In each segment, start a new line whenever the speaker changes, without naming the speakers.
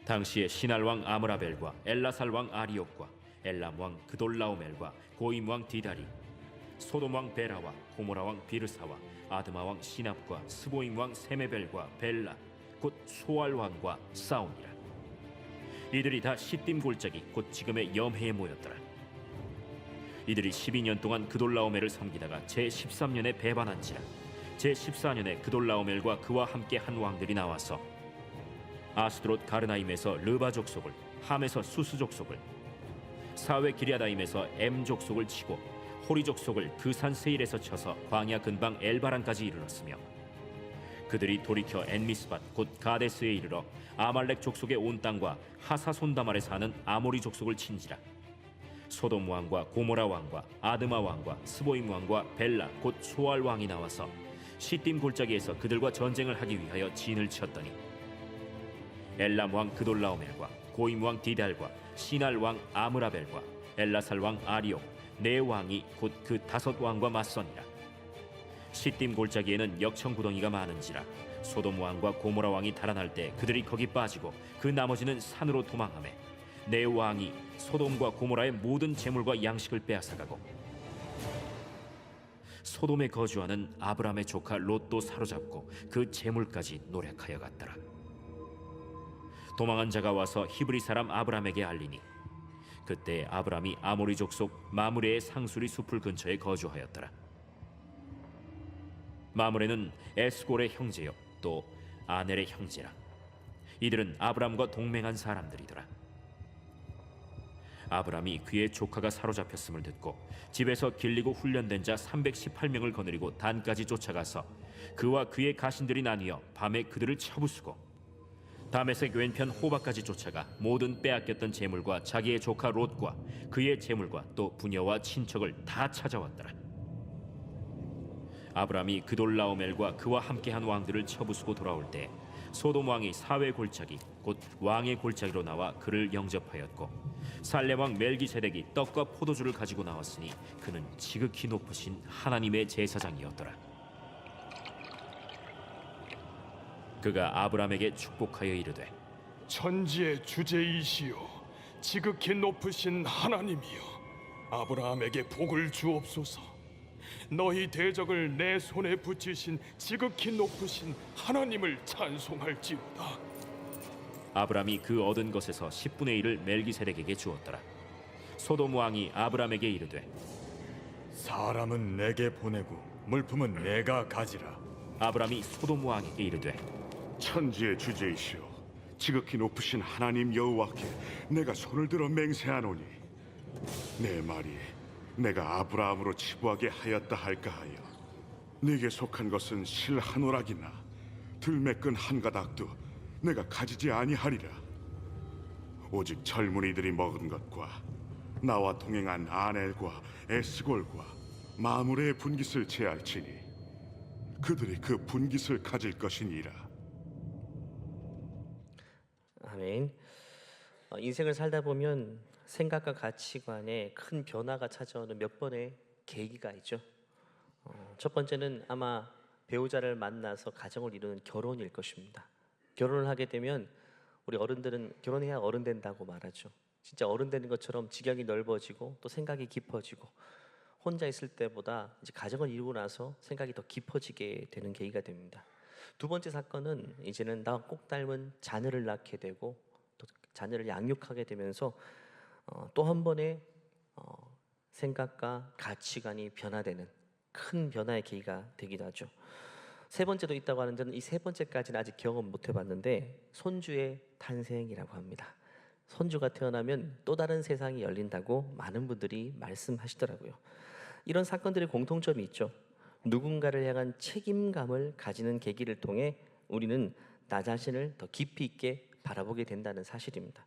당시에 시날 왕 아므라벨과 엘라살 왕 아리옥과 엘람 왕 그돌라오멜과 고임 왕 디다리, 소돔 왕 베라와 고모라 왕 비르사와 아드마 왕 시납과 스보임 왕 세메벨과 벨라 곧 소알 왕과 싸우니라. 이들이 다 시딤 골짜기 곧 지금의 염해에 모였더라. 이들이 12년 동안 그돌라오멜을 섬기다가 제13년에 배반한지라. 제14년에 그돌라오멜과 그와 함께 한 왕들이 나와서 아스드롯 가르나임에서 르바 족속을, 함에서 수스 족속을, 사웨 기리아다임에서 엠 족속을 치고 호리 족속을 그 산 세일에서 쳐서 광야 근방 엘바란까지 이르렀으며, 그들이 돌이켜 엔미스밭 곧 가데스에 이르러 아말렉 족속의 온 땅과 하사손다말에 사는 아모리 족속을 친지라. 소돔 왕과 고모라 왕과 아드마 왕과 스보임 왕과 벨라 곧 소알 왕이 나와서 시딤 골짜기에서 그들과 전쟁을 하기 위하여 진을 쳤더니, 엘람 왕 그돌라오멜과 고임 왕 디달과 시날 왕 아므라벨과 엘라살 왕 아리옥 네 왕이 곧 그 5왕과 맞서니라. 시딤 골짜기에는 역청 구덩이가 많은지라. 소돔 왕과 고모라 왕이 달아날 때 그들이 거기 빠지고 그 나머지는 산으로 도망하매, 네 왕이 소돔과 고모라의 모든 재물과 양식을 빼앗아가고 소돔에 거주하는 아브람의 조카 롯도 사로잡고 그 재물까지 노략하여 갔더라. 도망한 자가 와서 히브리 사람 아브람에게 알리니, 그때 아브람이 아모리 족속 마므레의 상수리 숲을 근처에 거주하였더라. 마므레는 에스골의 형제요 또 아넬의 형제라. 이들은 아브람과 동맹한 사람들이더라. 아브람이 그의 조카가 사로잡혔음을 듣고 집에서 길리고 훈련된 자 318명을 거느리고 단까지 쫓아가서 그와 그의 가신들이 나뉘어 밤에 그들을 쳐부수고 다메섹 왼편 호바까지 쫓아가 모든 빼앗겼던 재물과 자기의 조카 롯과 그의 재물과 또 부녀와 친척을 다 찾아왔더라. 아브람이 그돌라오멜과 그와 함께한 왕들을 쳐부수고 돌아올 때 소돔 왕이 사회 골짜기 곧 왕의 골짜기로 나와 그를 영접하였고, 살렘 왕 멜기세덱이 떡과 포도주를 가지고 나왔으니 그는 지극히 높으신 하나님의 제사장이었더라. 그가 아브람에게 축복하여 이르되,
천지의 주제이시여 지극히 높으신 하나님이여, 아브라함에게 복을 주옵소서. 너희 대적을 내 손에 붙이신 지극히 높으신 하나님을 찬송할지로다.
아브람이 그 얻은 것에서 10분의 1을 멜기세덱에게 주었더라. 소돔 왕이 아브람에게 이르되,
사람은 내게 보내고 물품은 내가 가지라.
아브람이 소돔 왕에게 이르되,
천지의 주제이시여 지극히 높으신 하나님 여호와께 내가 손을 들어 맹세하노니, 내 말이 내가 아브라함으로 치부하게 하였다 할까 하여 네게 속한 것은 실 한 오락이나 들매끈 한 가닥도 내가 가지지 아니하리라. 오직 젊은이들이 먹은 것과 나와 동행한 아넬과 에스골과 마므레의 분깃을 제할지니 그들이 그 분깃을 가질 것이니라.
아멘. 인생을 살다 보면 생각과 가치관에 큰 변화가 찾아오는 몇 번의 계기가 있죠. 첫 번째는 아마 배우자를 만나서 가정을 이루는 결혼일 것입니다. 결혼을 하게 되면 우리 어른들은 결혼해야 어른 된다고 말하죠. 진짜 어른 되는 것처럼 지경이 넓어지고 또 생각이 깊어지고, 혼자 있을 때보다 이제 가정을 이루고 나서 생각이 더 깊어지게 되는 계기가 됩니다. 두 번째 사건은 이제는 나 꼭 닮은 자녀를 낳게 되고 또 자녀를 양육하게 되면서 또 한 번의 생각과 가치관이 변화되는 큰 변화의 계기가 되기도 하죠. 세 번째도 있다고 하는데는 이 세 번째까지는 아직 경험 못 해봤는데 손주의 탄생이라고 합니다. 손주가 태어나면 또 다른 세상이 열린다고 많은 분들이 말씀하시더라고요. 이런 사건들의 공통점이 있죠. 누군가를 향한 책임감을 가지는 계기를 통해 우리는 나 자신을 더 깊이 있게 바라보게 된다는 사실입니다.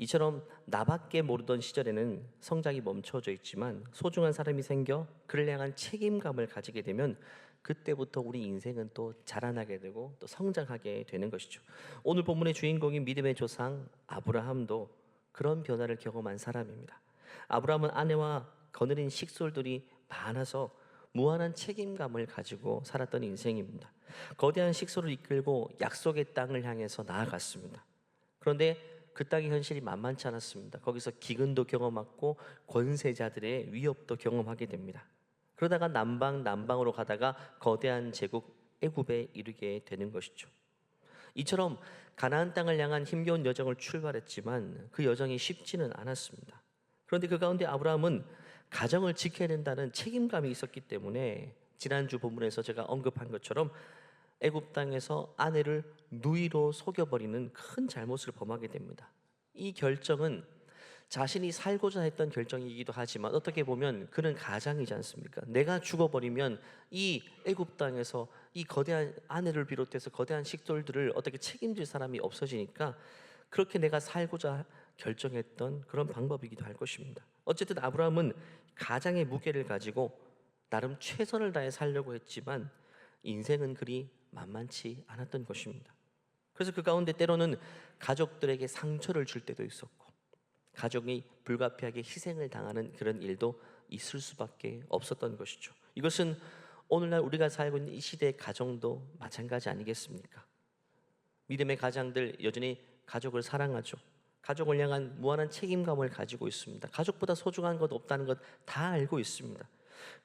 이처럼 나밖에 모르던 시절에는 성장이 멈춰져 있지만 소중한 사람이 생겨 그를 향한 책임감을 가지게 되면 그때부터 우리 인생은 또 자라나게 되고 또 성장하게 되는 것이죠. 오늘 본문의 주인공인 믿음의 조상 아브라함도 그런 변화를 경험한 사람입니다. 아브라함은 아내와 거느린 식솔들이 많아서 무한한 책임감을 가지고 살았던 인생입니다. 거대한 식솔을 이끌고 약속의 땅을 향해서 나아갔습니다. 그런데 그 땅의 현실이 만만치 않았습니다. 거기서 기근도 경험하고 권세자들의 위협도 경험하게 됩니다. 그러다가 남방으로 가다가 거대한 제국 애굽에 이르게 되는 것이죠. 이처럼 가나안 땅을 향한 힘겨운 여정을 출발했지만 그 여정이 쉽지는 않았습니다. 그런데 그 가운데 아브라함은 가정을 지켜야 된다는 책임감이 있었기 때문에 지난주 본문에서 제가 언급한 것처럼 애굽 땅에서 아내를 누이로 속여버리는 큰 잘못을 범하게 됩니다. 이 결정은 자신이 살고자 했던 결정이기도 하지만 어떻게 보면 그는 가장이지 않습니까? 내가 죽어버리면 이 애굽 땅에서 이 거대한 아내를 비롯해서 거대한 식솔들을 어떻게 책임질 사람이 없어지니까 그렇게 내가 살고자 결정했던 그런 방법이기도 할 것입니다. 어쨌든 아브라함은 가장의 무게를 가지고 나름 최선을 다해 살려고 했지만 인생은 그리 만만치 않았던 것입니다. 그래서 그 가운데 때로는 가족들에게 상처를 줄 때도 있었고 가족이 불가피하게 희생을 당하는 그런 일도 있을 수밖에 없었던 것이죠. 이것은 오늘날 우리가 살고 있는 이 시대의 가정도 마찬가지 아니겠습니까? 믿음의 가장들 여전히 가족을 사랑하죠. 가족을 향한 무한한 책임감을 가지고 있습니다. 가족보다 소중한 것 없다는 것 다 알고 있습니다.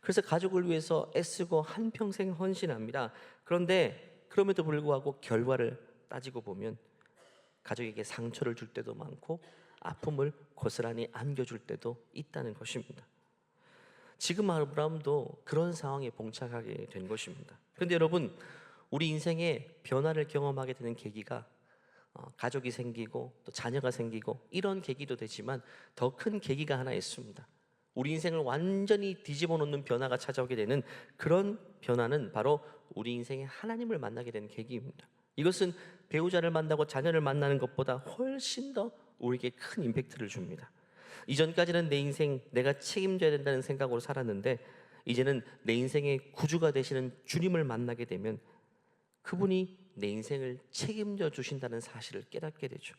그래서 가족을 위해서 애쓰고 한평생 헌신합니다. 그런데 그럼에도 불구하고 결과를 따지고 보면 가족에게 상처를 줄 때도 많고 아픔을 고스란히 안겨줄 때도 있다는 것입니다. 지금 아브라함도 그런 상황에 봉착하게 된 것입니다. 그런데 여러분, 우리 인생의 변화를 경험하게 되는 계기가 가족이 생기고 또 자녀가 생기고 이런 계기도 되지만 더 큰 계기가 하나 있습니다. 우리 인생을 완전히 뒤집어 놓는 변화가 찾아오게 되는 그런 변화는 바로 우리 인생에 하나님을 만나게 되는 계기입니다. 이것은 배우자를 만나고 자녀를 만나는 것보다 훨씬 더 우리에게 큰 임팩트를 줍니다. 이전까지는 내 인생 내가 책임져야 된다는 생각으로 살았는데 이제는 내 인생의 구주가 되시는 주님을 만나게 되면 그분이 내 인생을 책임져 주신다는 사실을 깨닫게 되죠.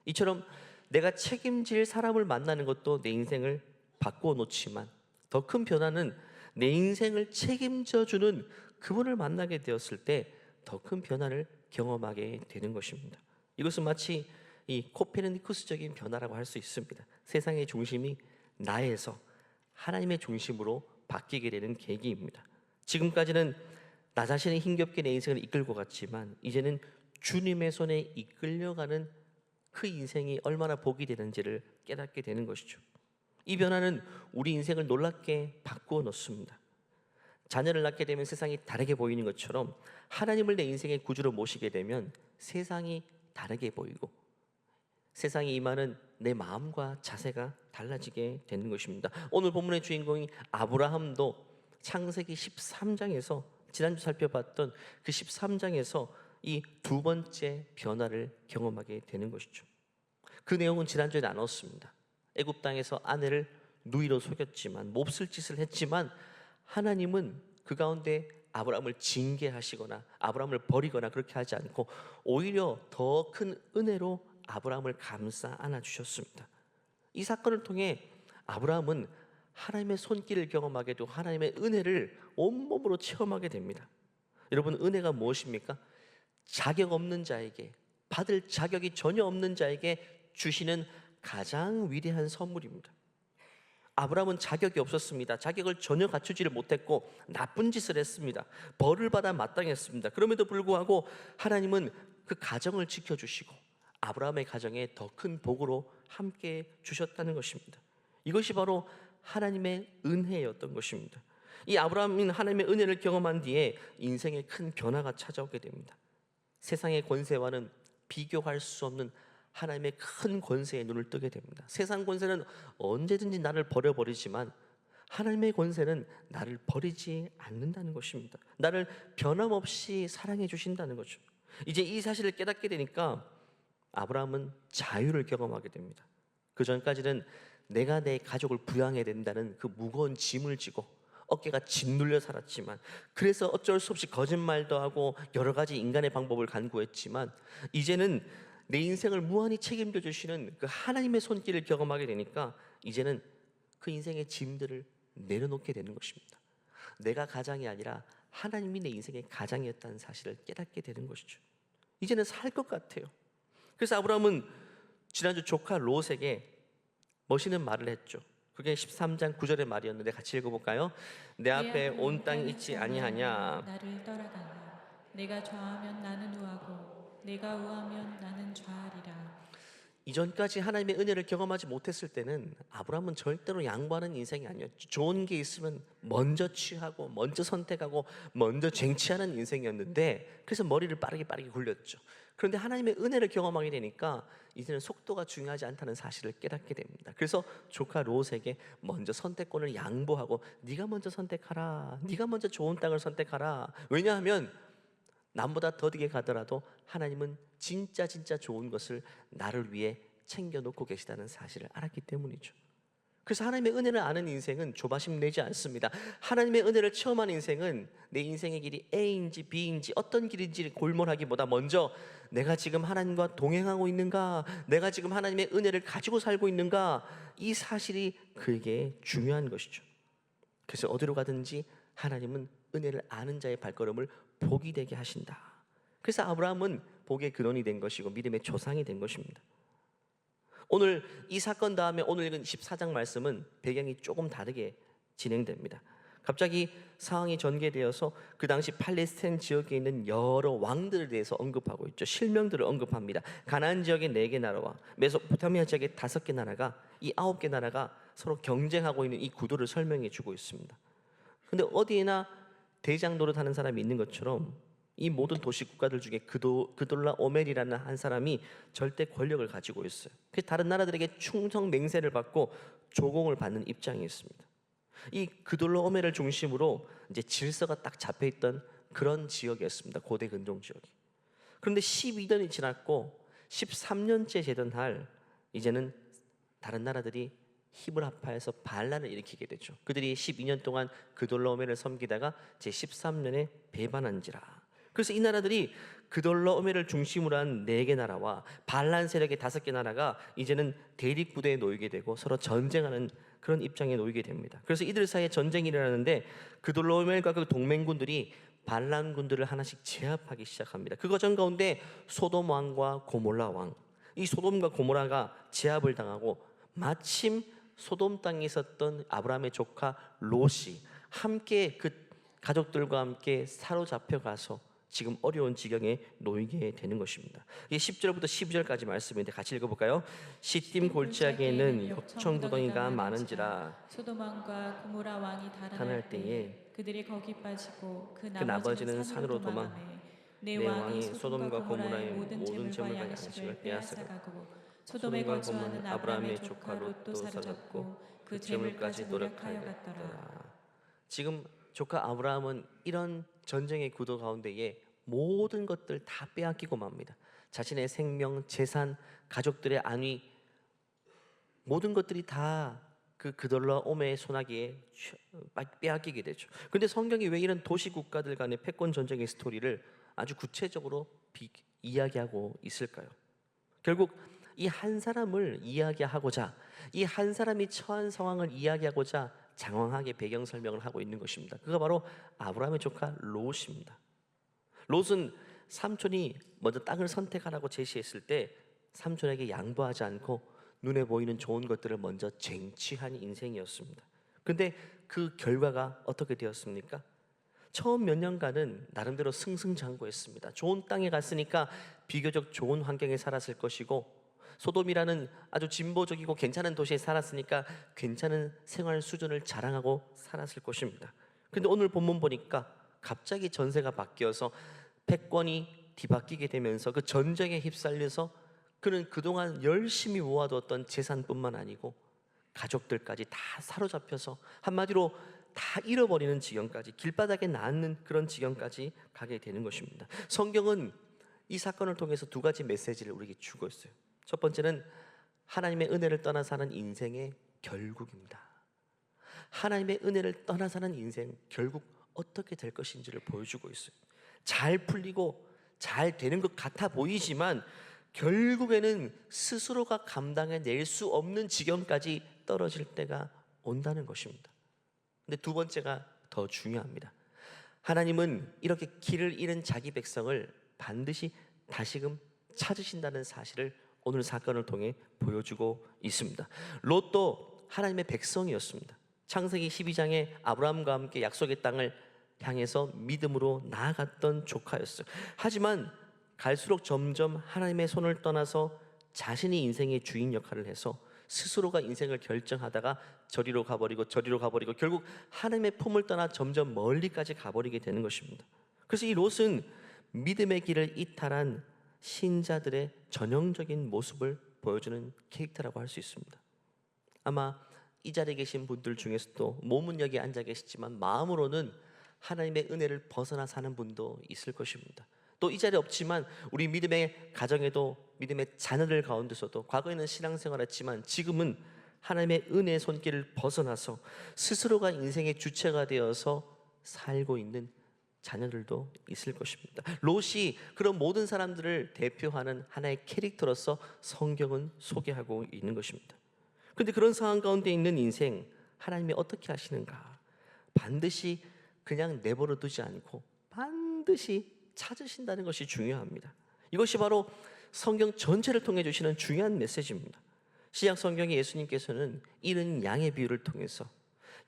이처럼 내가 책임질 사람을 만나는 것도 내 인생을 바꾸어 놓지만 더 큰 변화는 내 인생을 책임져 주는 그분을 만나게 되었을 때 더 큰 변화를 경험하게 되는 것입니다. 이것은 마치 이 코페르니쿠스적인 변화라고 할 수 있습니다. 세상의 중심이 나에서 하나님의 중심으로 바뀌게 되는 계기입니다. 지금까지는 나 자신이 힘겹게 내 인생을 이끌고 갔지만 이제는 주님의 손에 이끌려가는 그 인생이 얼마나 복이 되는지를 깨닫게 되는 것이죠. 이 변화는 우리 인생을 놀랍게 바꾸어 놓습니다. 자녀를 낳게 되면 세상이 다르게 보이는 것처럼 하나님을 내 인생의 구주로 모시게 되면 세상이 다르게 보이고 세상에 임하는 내 마음과 자세가 달라지게 되는 것입니다. 오늘 본문의 주인공이 아브라함도 창세기 13장에서 지난주 살펴봤던 그 13장에서 이 두 번째 변화를 경험하게 되는 것이죠. 그 내용은 지난주에 나눴습니다. 애굽 땅에서 아내를 누이로 속였지만 몹쓸 짓을 했지만 하나님은 그 가운데 아브라함을 징계하시거나 아브라함을 버리거나 그렇게 하지 않고 오히려 더 큰 은혜로 아브라함을 감싸 안아주셨습니다. 이 사건을 통해 아브라함은 하나님의 손길을 경험하게 되고 하나님의 은혜를 온몸으로 체험하게 됩니다. 여러분, 은혜가 무엇입니까? 자격 없는 자에게, 받을 자격이 전혀 없는 자에게 주시는 가장 위대한 선물입니다. 아브라함은 자격이 없었습니다. 자격을 전혀 갖추지를 못했고 나쁜 짓을 했습니다. 벌을 받아 마땅했습니다. 그럼에도 불구하고 하나님은 그 가정을 지켜주시고 아브라함의 가정에 더 큰 복으로 함께 주셨다는 것입니다. 이것이 바로 하나님의 은혜였던 것입니다. 이 아브라함은 하나님의 은혜를 경험한 뒤에 인생에 큰 변화가 찾아오게 됩니다. 세상의 권세와는 비교할 수 없는 하나님의 큰 권세에 눈을 뜨게 됩니다. 세상 권세는 언제든지 나를 버려버리지만 하나님의 권세는 나를 버리지 않는다는 것입니다. 나를 변함없이 사랑해 주신다는 거죠. 이제 이 사실을 깨닫게 되니까 아브라함은 자유를 경험하게 됩니다. 그 전까지는 내가 내 가족을 부양해야 된다는 그 무거운 짐을 지고 어깨가 짓눌려 살았지만 그래서 어쩔 수 없이 거짓말도 하고 여러 가지 인간의 방법을 간구했지만 이제는 내 인생을 무한히 책임져 주시는 그 하나님의 손길을 경험하게 되니까 이제는 그 인생의 짐들을 내려놓게 되는 것입니다. 내가 가장이 아니라 하나님이 내 인생의 가장이었다는 사실을 깨닫게 되는 것이죠. 이제는 살 것 같아요. 그래서 아브라함은 지난주 조카 롯에게 멋있는 말을 했죠. 그게 13장 9절의 말이었는데 같이 읽어볼까요? 내 앞에 온 땅이 있지 아니하냐.
나를 떠나가냐. 내가 좌하면 나는 우하고 내가 우하면 나는 좌하리라.
이전까지 하나님의 은혜를 경험하지 못했을 때는 아브라함은 절대로 양보하는 인생이 아니었죠. 좋은 게 있으면 먼저 취하고 먼저 선택하고 먼저 쟁취하는 인생이었는데, 그래서 머리를 빠르게 굴렸죠. 그런데 하나님의 은혜를 경험하게 되니까 이제는 속도가 중요하지 않다는 사실을 깨닫게 됩니다. 그래서 조카 롯에게 먼저 선택권을 양보하고 네가 먼저 선택하라, 네가 먼저 좋은 땅을 선택하라. 왜냐하면 남보다 더디게 가더라도 하나님은 진짜 좋은 것을 나를 위해 챙겨놓고 계시다는 사실을 알았기 때문이죠. 그래서 하나님의 은혜를 아는 인생은 조바심 내지 않습니다. 하나님의 은혜를 체험한 인생은 내 인생의 길이 A인지 B인지 어떤 길인지 골몰하기보다 먼저 내가 지금 하나님과 동행하고 있는가, 내가 지금 하나님의 은혜를 가지고 살고 있는가, 이 사실이 그에게 중요한 것이죠. 그래서 어디로 가든지 하나님은 은혜를 아는 자의 발걸음을 복이 되게 하신다. 그래서 아브라함은 복의 근원이 된 것이고 믿음의 조상이 된 것입니다. 오늘 이 사건 다음에 오늘 읽은 14장 말씀은 배경이 조금 다르게 진행됩니다. 갑자기 상황이 전개되어서 그 당시 팔레스타인 지역에 있는 여러 왕들에 대해서 언급하고 있죠. 실명들을 언급합니다. 가나안 지역의 4개 나라와 메소포타미아 지역의 5개 나라가, 이 9개 나라가 서로 경쟁하고 있는 이 구도를 설명해 주고 있습니다. 근데 어디에나 대장 노릇하는 사람이 있는 것처럼 이 모든 도시 국가들 중에 그돌라 오멜이라는 한 사람이 절대 권력을 가지고 있어요. 그래서 다른 나라들에게 충성 맹세를 받고 조공을 받는 입장이 있습니다. 이 그돌라 오멜을 중심으로 이제 질서가 딱 잡혀 있던 그런 지역이었습니다. 고대 근동 지역이. 그런데 12년이 지났고 13년째 되던 날 이제는 다른 나라들이 힘을 합하여서 반란을 일으키게 되죠. 그들이 12년 동안 그돌라오멜을 섬기다가 제 13년에 배반한지라. 그래서 이 나라들이 그돌라오멜을 중심으로 한 4개 나라와 반란 세력의 5개 나라가 이제는 대립 구도에 놓이게 되고 서로 전쟁하는 그런 입장에 놓이게 됩니다. 그래서 이들 사이에 전쟁이 일어나는데 그돌라오멜과 그 동맹군들이 반란군들을 하나씩 제압하기 시작합니다. 그 과정 가운데 소돔 왕과 고모라 왕, 이 소돔과 고모라가 제압을 당하고 마침 소돔 땅에 있었던 아브라함의 조카 롯이 함께 그 가족들과 함께 사로잡혀 가서 지금 어려운 지경에 놓이게 되는 것입니다. 이게 10절부터 12절까지 말씀인데 같이 읽어볼까요? 시딤 골짜기에는 역청 구덩이가 많은지라
소돔 왕과 고모라 왕이
달아날 때에
그들이 거기 빠지고 그
나머지는 산으로
도망하매
내 왕이 소돔과 고모라의 모든 재물과 양식을 빼앗아가고 소돔에 거주하는 아브라함의 조카 롯도 사로잡고 그 재물까지 노력하여 갔더라. 지금 조카 아브라함은 이런 전쟁의 구도 가운데에 모든 것들 다 빼앗기고 맙니다. 자신의 생명, 재산, 가족들의 안위, 모든 것들이 다 그돌라오멜의 소나기에 빼앗기게 되죠. 그런데 성경이 왜 이런 도시 국가들 간의 패권 전쟁의 스토리를 아주 구체적으로 이야기하고 있을까요? 결국 이 한 사람을 이야기하고자, 이 한 사람이 처한 상황을 이야기하고자 장황하게 배경 설명을 하고 있는 것입니다. 그가 바로 아브라함의 조카 롯입니다. 롯은 삼촌이 먼저 땅을 선택하라고 제시했을 때 삼촌에게 양보하지 않고 눈에 보이는 좋은 것들을 먼저 쟁취한 인생이었습니다. 그런데 그 결과가 어떻게 되었습니까? 처음 몇 년간은 나름대로 승승장구했습니다. 좋은 땅에 갔으니까 비교적 좋은 환경에 살았을 것이고, 소돔이라는 아주 진보적이고 괜찮은 도시에 살았으니까 괜찮은 생활 수준을 자랑하고 살았을 것입니다. 그런데 오늘 본문 보니까 갑자기 전세가 바뀌어서 패권이 뒤바뀌게 되면서 그 전쟁에 휩쓸려서 그는 그동안 열심히 모아두었던 재산뿐만 아니고 가족들까지 다 사로잡혀서 한마디로 다 잃어버리는 지경까지, 길바닥에 닿는 그런 지경까지 가게 되는 것입니다. 성경은 이 사건을 통해서 2가지 메시지를 우리에게 주고 있어요. 첫 번째는 하나님의 은혜를 떠나 사는 인생의 결국입니다. 하나님의 은혜를 떠나 사는 인생, 결국 어떻게 될 것인지를 보여주고 있어요. 잘 풀리고 잘 되는 것 같아 보이지만 결국에는 스스로가 감당해낼 수 없는 지경까지 떨어질 때가 온다는 것입니다. 근데 2번째가 더 중요합니다. 하나님은 이렇게 길을 잃은 자기 백성을 반드시 다시금 찾으신다는 사실을 오늘 사건을 통해 보여주고 있습니다. 롯도 하나님의 백성이었습니다. 창세기 12장에 아브라함과 함께 약속의 땅을 향해서 믿음으로 나아갔던 조카였어요. 하지만 갈수록 점점 하나님의 손을 떠나서 자신이 인생의 주인 역할을 해서 스스로가 인생을 결정하다가 저리로 가버리고 결국 하나님의 품을 떠나 점점 멀리까지 가버리게 되는 것입니다. 그래서 이 롯은 믿음의 길을 이탈한 신자들의 전형적인 모습을 보여주는 캐릭터라고 할 수 있습니다. 아마 이 자리에 계신 분들 중에서도 몸은 여기 앉아 계시지만 마음으로는 하나님의 은혜를 벗어나 사는 분도 있을 것입니다. 또 이 자리에 없지만 우리 믿음의 가정에도 믿음의 자녀들 가운데서도 과거에는 신앙생활을 했지만 지금은 하나님의 은혜의 손길을 벗어나서 스스로가 인생의 주체가 되어서 살고 있는 자녀들도 있을 것입니다. 롯이 그런 모든 사람들을 대표하는 하나의 캐릭터로서 성경은 소개하고 있는 것입니다. 그런데 그런 상황 가운데 있는 인생, 하나님이 어떻게 하시는가? 반드시 그냥 내버려 두지 않고 반드시 찾으신다는 것이 중요합니다. 이것이 바로 성경 전체를 통해 주시는 중요한 메시지입니다. 신약 성경에 예수님께서는 잃은 양의 비유를 통해서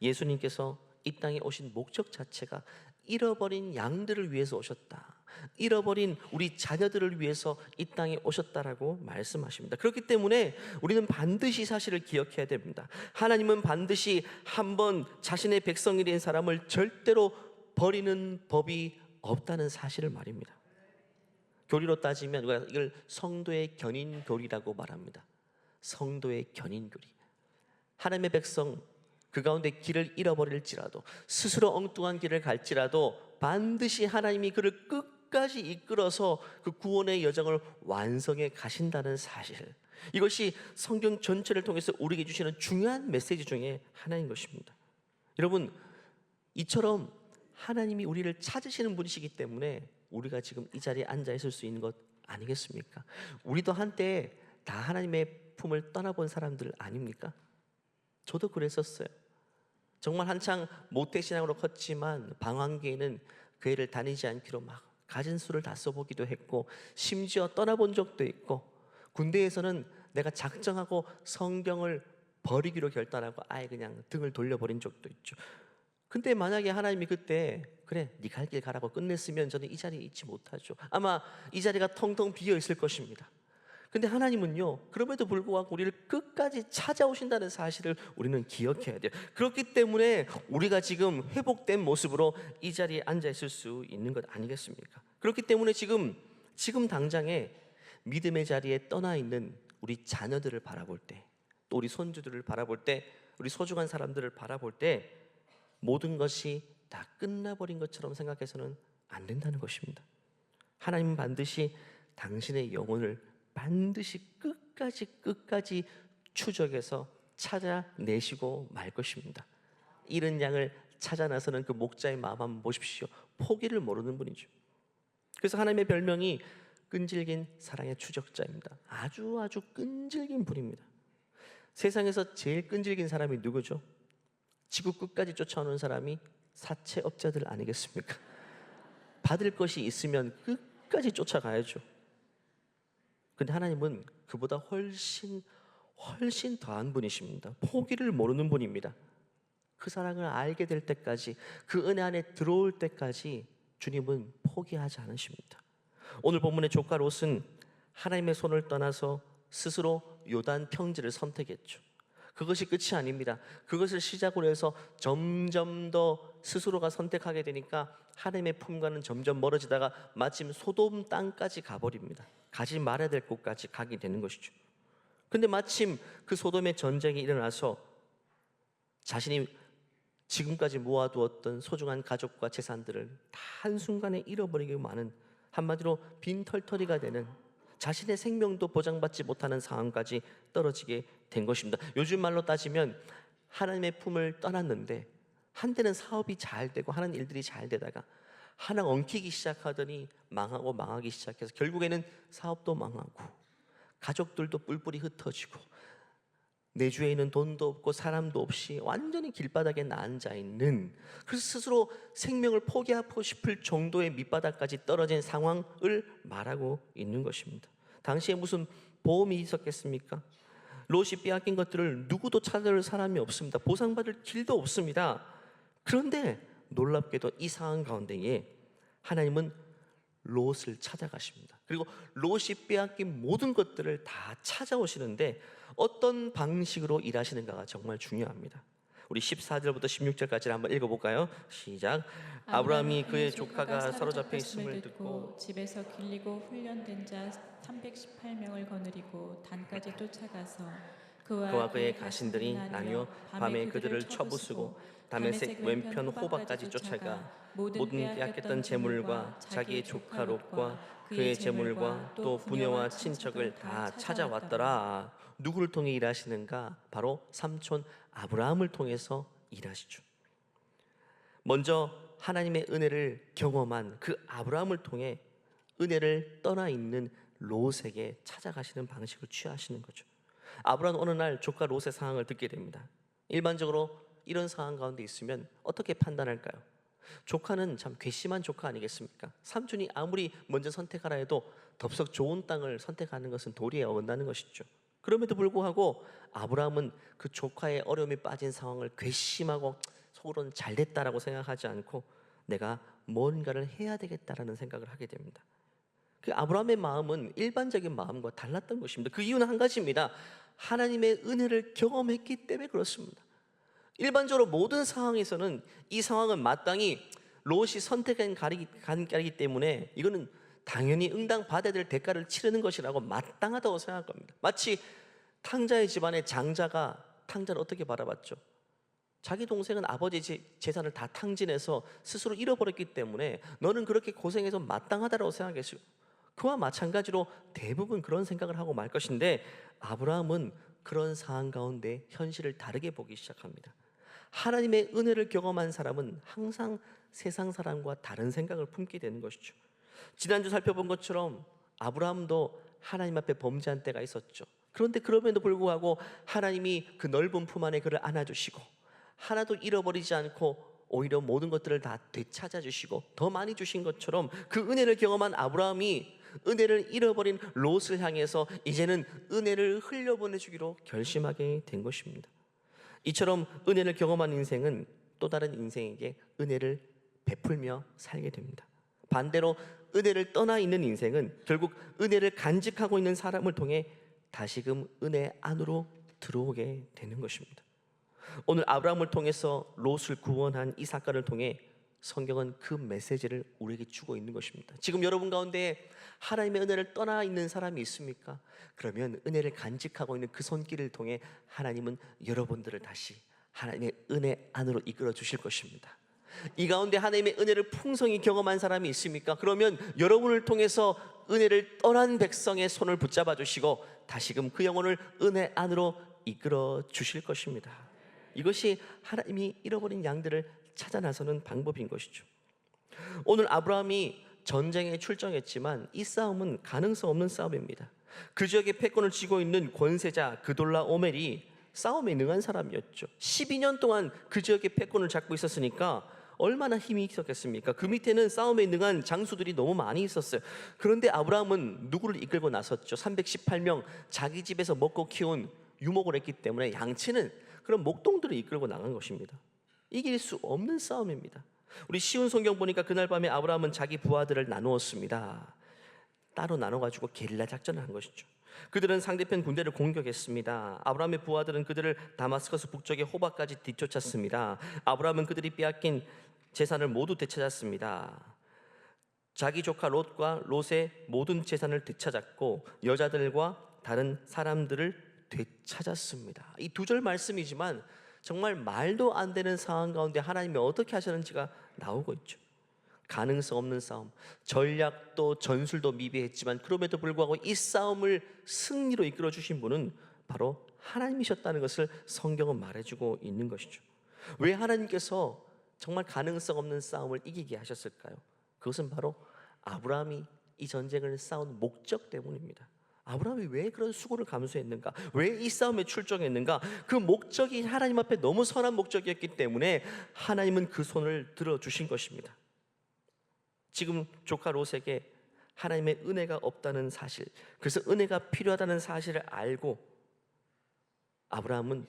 예수님께서 이 땅에 오신 목적 자체가 잃어버린 양들을 위해서 오셨다, 잃어버린 우리 자녀들을 위해서 이 땅에 오셨다라고 말씀하십니다. 그렇기 때문에 우리는 반드시 사실을 기억해야 됩니다. 하나님은 반드시 한번 자신의 백성이 된 사람을 절대로 버리는 법이 없다는 사실을 말입니다. 교리로 따지면 이걸 성도의 견인교리라고 말합니다. 성도의 견인교리. 하나님의 백성, 그 가운데 길을 잃어버릴지라도, 스스로 엉뚱한 길을 갈지라도 반드시 하나님이 그를 끝까지 이끌어서 그 구원의 여정을 완성해 가신다는 사실, 이것이 성경 전체를 통해서 우리에게 주시는 중요한 메시지 중에 하나인 것입니다. 여러분, 이처럼 하나님이 우리를 찾으시는 분이시기 때문에 우리가 지금 이 자리에 앉아 있을 수 있는 것 아니겠습니까? 우리도 한때 다 하나님의 품을 떠나본 사람들 아닙니까? 저도 그랬었어요. 정말 한창 모태신앙으로 컸지만 방황기에는 교회를 다니지 않기로 막 가진 수를 다 써보기도 했고, 심지어 떠나본 적도 있고, 군대에서는 내가 작정하고 성경을 버리기로 결단하고 아예 그냥 등을 돌려버린 적도 있죠. 근데 만약에 하나님이 그때 그래 네 갈 길 가라고 끝냈으면 저는 이 자리에 있지 못하죠. 아마 이 자리가 텅텅 비어 있을 것입니다. 근데 하나님은요, 그럼에도 불구하고 우리를 끝까지 찾아오신다는 사실을 우리는 기억해야 돼요. 그렇기 때문에 우리가 지금 회복된 모습으로 이 자리에 앉아 있을 수 있는 것 아니겠습니까? 그렇기 때문에 지금 당장에 믿음의 자리에 떠나 있는 우리 자녀들을 바라볼 때, 또 우리 손주들을 바라볼 때, 우리 소중한 사람들을 바라볼 때 모든 것이 다 끝나버린 것처럼 생각해서는 안 된다는 것입니다. 하나님은 반드시 당신의 영혼을 반드시 끝까지 추적해서 찾아내시고 말 것입니다. 잃은 양을 찾아 나서는 그 목자의 마음 한번 보십시오. 포기를 모르는 분이죠. 그래서 하나님의 별명이 끈질긴 사랑의 추적자입니다. 아주 끈질긴 분입니다. 세상에서 제일 끈질긴 사람이 누구죠? 지구 끝까지 쫓아오는 사람이 사채업자들 아니겠습니까? 받을 것이 있으면 끝까지 쫓아가야죠. 근데 하나님은 그보다 훨씬 더한 분이십니다. 포기를 모르는 분입니다. 그 사랑을 알게 될 때까지, 그 은혜 안에 들어올 때까지 주님은 포기하지 않으십니다. 오늘 본문의 조카 롯은 하나님의 손을 떠나서 스스로 요단 평지를 선택했죠. 그것이 끝이 아닙니다. 그것을 시작으로 해서 점점 더 스스로가 선택하게 되니까 하나님의 품과는 점점 멀어지다가 마침 소돔 땅까지 가버립니다. 가지 말아야 될 곳까지 가게 되는 것이죠. 근데 마침 그 소돔의 전쟁이 일어나서 자신이 지금까지 모아두었던 소중한 가족과 재산들을 다 한순간에 잃어버리게 많은, 한마디로 빈털터리가 되는, 자신의 생명도 보장받지 못하는 상황까지 떨어지게 된 것입니다. 요즘 말로 따지면 하나님의 품을 떠났는데 한때는 사업이 잘 되고 하는 일들이 잘 되다가 하나 엉키기 시작하더니 망하기 시작해서 결국에는 사업도 망하고 가족들도 뿔뿔이 흩어지고 내 주에는 돈도 없고 사람도 없이 완전히 길바닥에 앉아 있는, 그래서 스스로 생명을 포기하고 싶을 정도의 밑바닥까지 떨어진 상황을 말하고 있는 것입니다. 당시에 무슨 보험이 있었겠습니까? 롯이 빼앗긴 것들을 누구도 찾을 사람이 없습니다. 보상받을 길도 없습니다. 그런데 놀랍게도 이 상황 가운데에 하나님은 롯을 찾아가십니다. 그리고 롯이 빼앗긴 모든 것들을 다 찾아오시는데 어떤 방식으로 일하시는가가 정말 중요합니다. 우리 14절부터 16절까지 한번 읽어볼까요? 시작. 아브라함이 그의 조카가 사로잡혀 있음을 듣고
집에서 길리고 훈련된 자 318명을 거느리고 단까지 쫓아가서
그와 그의 가신들이 나뉘어 밤에 그들을 쳐부수고 다메섹 왼편 호박까지 쫓아가 모든 빼앗겼던 재물과 자기의 조카 롯과 그의 재물과 또 부녀와 친척을 다 찾아왔더라. 누구를 통해 일하시는가? 바로 삼촌 아브라함을 통해서 일하시죠. 먼저 하나님의 은혜를 경험한 그 아브라함을 통해 은혜를 떠나 있는 롯에게 찾아가시는 방식을 취하시는 거죠. 아브라함은 어느 날 조카 롯의 상황을 듣게 됩니다. 일반적으로 이런 상황 가운데 있으면 어떻게 판단할까요? 조카는 참 괘씸한 조카 아니겠습니까? 삼촌이 아무리 먼저 선택하라 해도 덥석 좋은 땅을 선택하는 것은 도리에 어긋나는 것이죠. 그럼에도 불구하고 아브라함은 그 조카의 어려움에 빠진 상황을 괘씸하고 속으로는 잘됐다라고 생각하지 않고 내가 뭔가를 해야 되겠다라는 생각을 하게 됩니다. 그 아브라함의 마음은 일반적인 마음과 달랐던 것입니다. 그 이유는 한 가지입니다. 하나님의 은혜를 경험했기 때문에 그렇습니다. 일반적으로 모든 상황에서는 이 상황은 마땅히 롯이 선택한 길이기 때문에 이거는 당연히 응당받아야 될 대가를 치르는 것이라고 마땅하다고 생각할 겁니다. 마치 탕자의 집안의 장자가 탕자를 어떻게 바라봤죠? 자기 동생은 아버지 재산을 다 탕진해서 스스로 잃어버렸기 때문에 너는 그렇게 고생해서 마땅하다고 생각했어요. 그와 마찬가지로 대부분 그런 생각을 하고 말 것인데 아브라함은 그런 상황 가운데 현실을 다르게 보기 시작합니다. 하나님의 은혜를 경험한 사람은 항상 세상 사람과 다른 생각을 품게 되는 것이죠. 지난주 살펴본 것처럼 아브라함도 하나님 앞에 범죄한 때가 있었죠. 그런데 그럼에도 불구하고 하나님이 그 넓은 품 안에 그를 안아주시고 하나도 잃어버리지 않고 오히려 모든 것들을 다 되찾아 주시고 더 많이 주신 것처럼 그 은혜를 경험한 아브라함이 은혜를 잃어버린 롯을 향해서 이제는 은혜를 흘려보내주기로 결심하게 된 것입니다. 이처럼 은혜를 경험한 인생은 또 다른 인생에게 은혜를 베풀며 살게 됩니다. 반대로 은혜를 떠나 있는 인생은 결국 은혜를 간직하고 있는 사람을 통해 다시금 은혜 안으로 들어오게 되는 것입니다. 오늘 아브라함을 통해서 롯을 구원한 이 사건을 통해 성경은 그 메시지를 우리에게 주고 있는 것입니다. 지금 여러분 가운데 하나님의 은혜를 떠나 있는 사람이 있습니까? 그러면 은혜를 간직하고 있는 그 손길을 통해 하나님은 여러분들을 다시 하나님의 은혜 안으로 이끌어 주실 것입니다. 이 가운데 하나님의 은혜를 풍성히 경험한 사람이 있습니까? 그러면 여러분을 통해서 은혜를 떠난 백성의 손을 붙잡아 주시고 다시금 그 영혼을 은혜 안으로 이끌어 주실 것입니다. 이것이 하나님이 잃어버린 양들을 찾아 나서는 방법인 것이죠. 오늘 아브라함이 전쟁에 출정했지만 이 싸움은 가능성 없는 싸움입니다. 그 지역의 패권을 쥐고 있는 권세자 그돌라오멜이 싸움에 능한 사람이었죠. 12년 동안 그 지역의 패권을 잡고 있었으니까 얼마나 힘이 있었겠습니까? 그 밑에는 싸움에 능한 장수들이 너무 많이 있었어요. 그런데 아브라함은 누구를 이끌고 나섰죠? 318명 자기 집에서 먹고 키운 유목을 했기 때문에 양치는 그런 목동들을 이끌고 나간 것입니다. 이길 수 없는 싸움입니다. 우리 쉬운 성경 보니까 그날 밤에 아브라함은 자기 부하들을 나누었습니다. 따로 나눠가지고 게릴라 작전을 한 것이죠. 그들은 상대편 군대를 공격했습니다. 아브라함의 부하들은 그들을 다마스커스 북쪽의 호박까지 뒤쫓았습니다. 아브라함은 그들이 빼앗긴 재산을 모두 되찾았습니다. 자기 조카 롯과 롯의 모든 재산을 되찾았고 여자들과 다른 사람들을 되찾았습니다. 이 두 절 말씀이지만 정말 말도 안 되는 상황 가운데 하나님이 어떻게 하셨는지가 나오고 있죠. 가능성 없는 싸움, 전략도 전술도 미비했지만 그럼에도 불구하고 이 싸움을 승리로 이끌어 주신 분은 바로 하나님이셨다는 것을 성경은 말해주고 있는 것이죠. 왜 하나님께서 정말 가능성 없는 싸움을 이기게 하셨을까요? 그것은 바로 아브라함이 이 전쟁을 싸운 목적 때문입니다. 아브라함이 왜 그런 수고를 감수했는가? 왜 이 싸움에 출정했는가? 그 목적이 하나님 앞에 너무 선한 목적이었기 때문에 하나님은 그 손을 들어주신 것입니다. 지금 조카 롯에게 하나님의 은혜가 없다는 사실, 그래서 은혜가 필요하다는 사실을 알고 아브라함은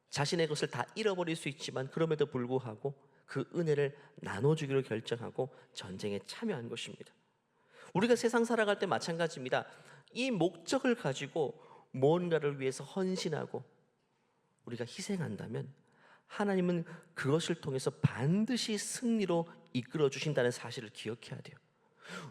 자신의 것을 다 잃어버릴 수 있지만 그럼에도 불구하고 그 은혜를 나눠주기로 결정하고 전쟁에 참여한 것입니다. 우리가 세상 살아갈 때 마찬가지입니다. 이 목적을 가지고 뭔가를 위해서 헌신하고 우리가 희생한다면 하나님은 그것을 통해서 반드시 승리로 이끌어 주신다는 사실을 기억해야 돼요.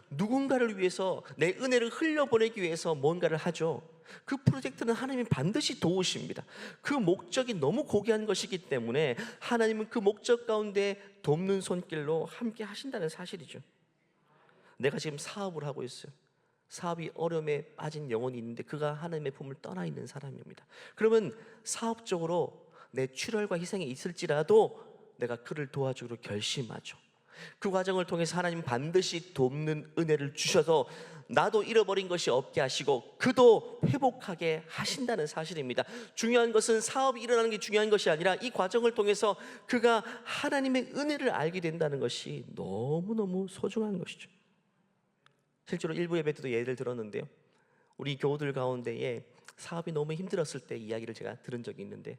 누군가를 위해서 내 은혜를 흘려보내기 위해서 뭔가를 하죠. 그 프로젝트는 하나님이 반드시 도우십니다. 그 목적이 너무 고귀한 것이기 때문에 하나님은 그 목적 가운데 돕는 손길로 함께 하신다는 사실이죠. 내가 지금 사업을 하고 있어요. 사업이 어려움에 빠진 영혼이 있는데 그가 하나님의 품을 떠나 있는 사람입니다. 그러면 사업적으로 내 출혈과 희생이 있을지라도 내가 그를 도와주기로 결심하죠. 그 과정을 통해서 하나님 반드시 돕는 은혜를 주셔서 나도 잃어버린 것이 없게 하시고 그도 회복하게 하신다는 사실입니다. 중요한 것은 사업이 일어나는 게 중요한 것이 아니라 이 과정을 통해서 그가 하나님의 은혜를 알게 된다는 것이 너무너무 소중한 것이죠. 실제로 일부 예배 때도 예를 들었는데요, 우리 교우들 가운데에 사업이 너무 힘들었을 때 이야기를 제가 들은 적이 있는데,